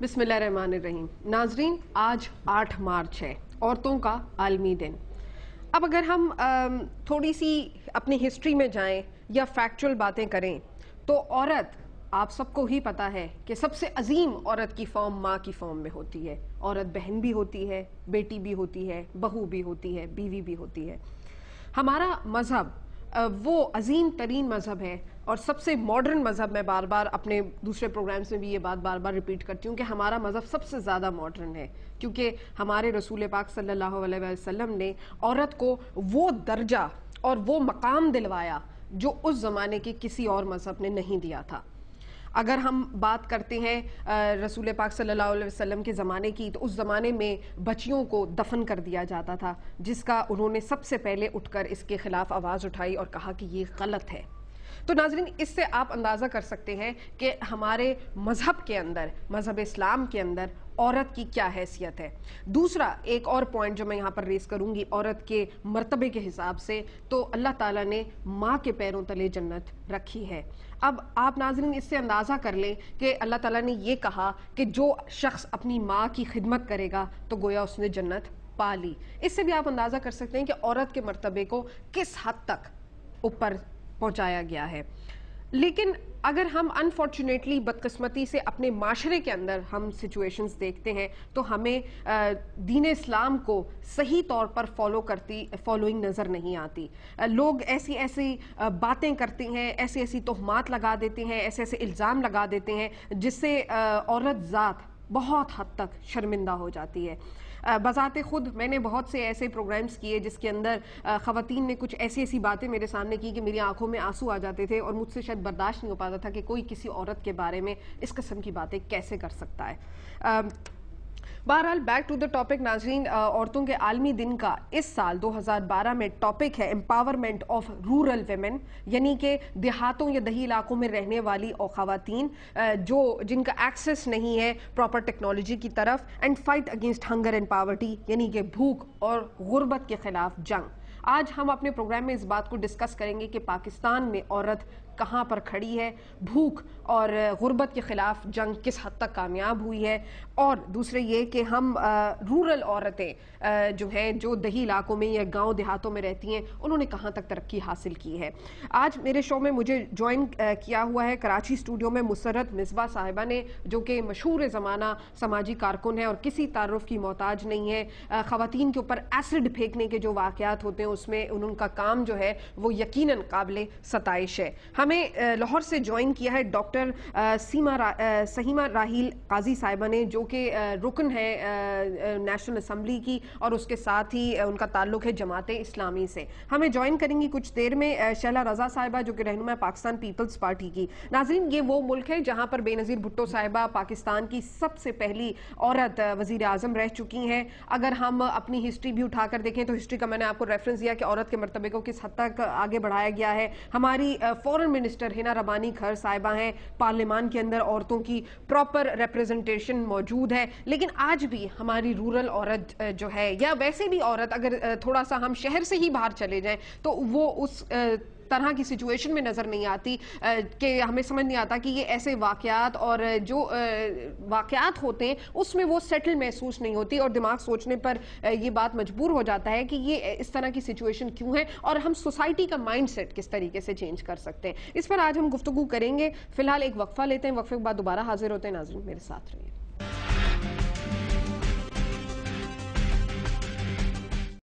बिस्मिल्लाहिर्रहमानिर्रहीम। नाजरीन, आज 8 मार्च है, औरतों का आलमी दिन। अब अगर हम थोड़ी सी अपनी हिस्ट्री में जाएं या फैक्चुअल बातें करें तो औरत, आप सबको ही पता है कि सबसे अजीम औरत की फॉर्म माँ की फॉर्म में होती है। औरत बहन भी होती है, बेटी भी होती है, बहू भी होती है, बीवी भी होती है। हमारा मज़हब वो अजीम तरीन मज़हब है और सबसे मॉडर्न मज़हब। मैं बार बार अपने दूसरे प्रोग्राम्स में भी ये बात बार बार रिपीट करती हूँ कि हमारा मज़हब सबसे ज़्यादा मॉडर्न है, क्योंकि हमारे रसूल पाक सल्लल्लाहु अलैहि वसल्लम ने औरत को वो दर्जा और वो मकाम दिलवाया जो उस ज़माने के किसी और मज़हब ने नहीं दिया था। अगर हम बात करते हैं रसूल पाक सल्लल्लाहु अलैहि वसल्लम के ज़माने की, तो उस ज़माने में बच्चियों को दफन कर दिया जाता था, जिसका उन्होंने सबसे पहले उठकर इसके ख़िलाफ़ आवाज़ उठाई और कहा कि ये गलत है। तो नाज़रीन, इससे आप अंदाज़ा कर सकते हैं कि हमारे मज़हब के अंदर, मज़हब इस्लाम के अंदर औरत की क्या हैसियत है। दूसरा एक और पॉइंट जो मैं यहाँ पर रेस करूँगी औरत के मर्तबे के हिसाब से, तो अल्लाह ताला ने माँ के पैरों तले जन्नत रखी है। अब आप नाज़रीन इससे अंदाज़ा कर लें कि अल्लाह ताला ने ये कहा कि जो शख्स अपनी माँ की खिदमत करेगा तो गोया उसने जन्नत पा ली। इससे भी आप अंदाज़ा कर सकते हैं कि औरत के मर्तबे को किस हद तक ऊपर पहुँचाया गया है। लेकिन अगर हम अनफॉर्चुनेटली, बदकिस्मती से अपने माशरे के अंदर हम सिचुएशंस देखते हैं तो हमें दीन इस्लाम को सही तौर पर फॉलोइंग नज़र नहीं आती। लोग ऐसी ऐसी बातें करते हैं, ऐसी ऐसी तोहमात लगा देते हैं, ऐसे ऐसे इल्ज़ाम लगा देते हैं जिससे औरत ज़ात बहुत हद तक शर्मिंदा हो जाती है। बज़ाते खुद मैंने बहुत से ऐसे प्रोग्राम्स किए जिसके अंदर ख़वातीन ने कुछ ऐसी ऐसी बातें मेरे सामने की कि मेरी आंखों में आंसू आ जाते थे और मुझसे शायद बर्दाश्त नहीं हो पाता था कि कोई किसी औरत के बारे में इस किस्म की बातें कैसे कर सकता है। बहरहाल, बैक टू द टॉपिक नाज़रीन, औरतों के आलमी दिन का इस साल 2012 में टॉपिक है एम्पावरमेंट ऑफ रूरल वेमेन, यानी कि देहातों या दही इलाकों में रहने वाली और ख़वातीन जिनका एक्सेस नहीं है प्रॉपर टेक्नोलॉजी की तरफ, and fight against hunger and poverty, यानी कि भूख और गुर्बत के ख़िलाफ़ जंग। आज हम अपने प्रोग्राम में इस बात को डिस्कस करेंगे कि पाकिस्तान में औरत कहाँ पर खड़ी है, भूख और गुर्बत के ख़िलाफ़ जंग किस हद तक कामयाब हुई है, और दूसरे ये कि हम रूरल औरतें जो हैं, जो दही इलाकों में या गांव देहातों में रहती हैं, उन्होंने कहाँ तक तरक्की हासिल की है। आज मेरे शो में मुझे ज्वाइन किया हुआ है कराची स्टूडियो में मुसर्रत मिसबा साहिबा ने, जो कि मशहूर ज़माना समाजी कारकुन है और किसी तारुफ की मोहताज नहीं है। ख़वातीन के ऊपर एसिड फेंकने के जो वाक़यात होते हैं उसमें उनका काम जो है वो यकीनन काबिल सताइश है। हमें लाहौर से ज्वाइन किया है डॉक्टर सहीमा राहील काजी साहिबा ने, जो कि रुकन है नेशनल असम्बली की और उसके साथ ही उनका ताल्लुक है जमाते इस्लामी से। हमें ज्वाइन करेंगी कुछ देर में शैला रजा साहिबा, जो कि रहनुमा पाकिस्तान पीपल्स पार्टी की। नाज़रीन, ये वो मुल्क है जहाँ पर बेनज़ीर भुट्टो साहिबा पाकिस्तान की सबसे पहली औरत वज़ीर आज़म रह चुकी हैं। अगर हम अपनी हिस्ट्री भी उठाकर देखें तो हिस्ट्री का मैंने आपको रेफरेंस दिया कि औरत के मर्तबे को किस हद तक आगे बढ़ाया गया है। हमारी फॉरेन मिनिस्टर हिना रबानी खर साहिबा हैं, पार्लियामान के अंदर औरतों की प्रॉपर रिप्रेजेंटेशन मौजूद है। लेकिन आज भी हमारी रूरल औरत जो है, या वैसे भी औरत, अगर थोड़ा सा हम शहर से ही बाहर चले जाएं तो वो उस तरह की सिचुएशन में नज़र नहीं आती कि हमें समझ नहीं आता कि ये ऐसे वाक़यात और जो वाक़यात होते हैं उसमें वो सेटल महसूस नहीं होती, और दिमाग सोचने पर ये बात मजबूर हो जाता है कि ये इस तरह की सिचुएशन क्यों है और हम सोसाइटी का माइंडसेट किस तरीके से चेंज कर सकते हैं। इस पर आज हम गुफ्तगू करेंगे। फिलहाल एक वक्फा लेते हैं, वक्फे के बाद दोबारा हाजिर होते हैं। नाज़रीन, मेरे साथ रहिए।